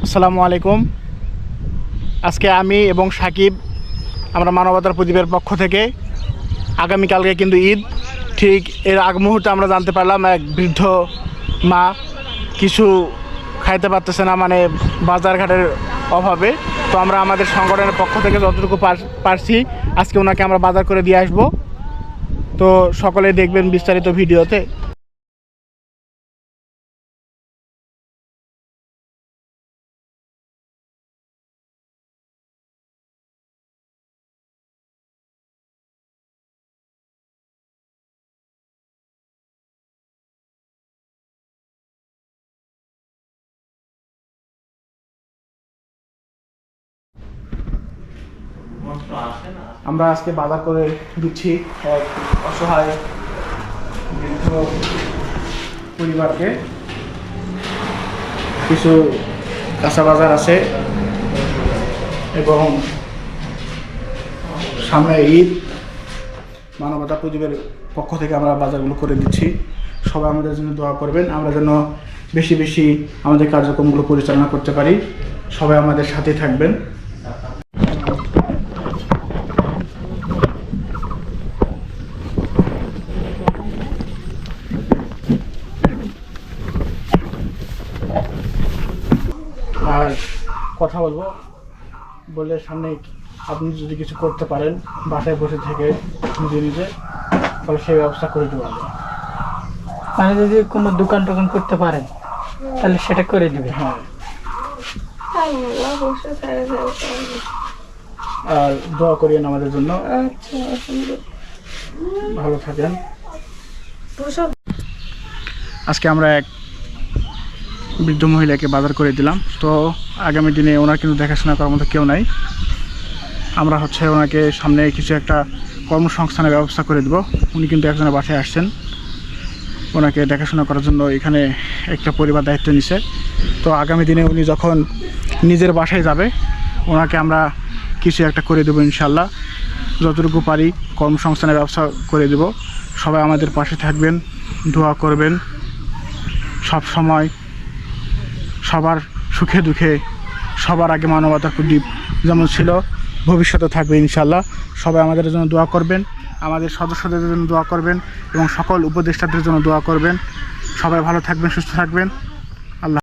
আসসালামু আলাইকুম। আজকে আমি এবং সাকিব আমরা মানবতার প্রদীপের পক্ষ থেকে আগামীকালকে কিন্তু ঈদ, ঠিক এর আগ মুহূর্তে আমরা জানতে পারলাম এক বৃদ্ধ মা কিছু খাইতে পারতেছে না, মানে বাজারঘাটের অভাবে। তো আমরা আমাদের সংগঠনের পক্ষ থেকে যতটুকু পারছি আজকে ওনাকে আমরা বাজার করে দিয়ে আসবো। তো সকলে দেখবেন বিস্তারিত ভিডিওতে। আমরা আজকে বাজার করে দিচ্ছি এক অসহায় বৃদ্ধ পরিবারকে। কিছু কাঁচা বাজার আছে এবং সামনে ঈদ, মানবতা প্রদীপের পক্ষ থেকে আমরা বাজারগুলো করে দিচ্ছি। সবাই আমাদের জন্য দোয়া করবেন, আমরা যেন বেশি বেশি আমাদের কার্যক্রমগুলো পরিচালনা করতে পারি। সবাই আমাদের সাথে থাকবেন। আর কথা বলে সামনে আপনি যদি কিছু করতে পারেন বাসায় বসে থেকে নিজে নিজে, তাহলে সেই ব্যবস্থা করে দেবো। মানে যদি কোনো দোকান টোকান করতে পারেন তাহলে সেটা করে দিবে। হ্যাঁ, আর দোয়া করিয়েন আমাদের জন্য। ভালো থাকেন। আজকে আমরা এক বৃদ্ধ মহিলাকে বাজার করে দিলাম। তো আগামী দিনে ওনার কিন্তু দেখাশোনা করার মতো কেউ নাই। আমরা ওনাকে সামনে কিছু একটা কর্মসংস্থানের ব্যবস্থা করে দেব। উনি কিন্তু একজনের বাসায় আসছেন, ওনাকে দেখাশোনা করার জন্য এখানে একটা পরিবার দায়িত্ব নিছে। তো আগামী দিনে উনি যখন নিজের বাসায় যাবে ওনাকে আমরা কিছু একটা করে দেবো ইনশাল্লাহ। যতটুকু পারি কর্মসংস্থানের ব্যবস্থা করে দেব। সবাই আমাদের পাশে থাকবেন, দোয়া করবেন। সব সময় সবার সুখে দুঃখে সবার আগে মানবতার প্রদীপ যেমন ছিল ভবিষ্যতে থাকবে ইনশাল্লাহ। সবাই আমাদের জন্য দোয়া করবেন, আমাদের সদস্যদের জন্য দোয়া করবেন এবং সকল উপদেষ্টাদের জন্য দোয়া করবেন। সবাই ভালো থাকবেন, সুস্থ থাকবেন।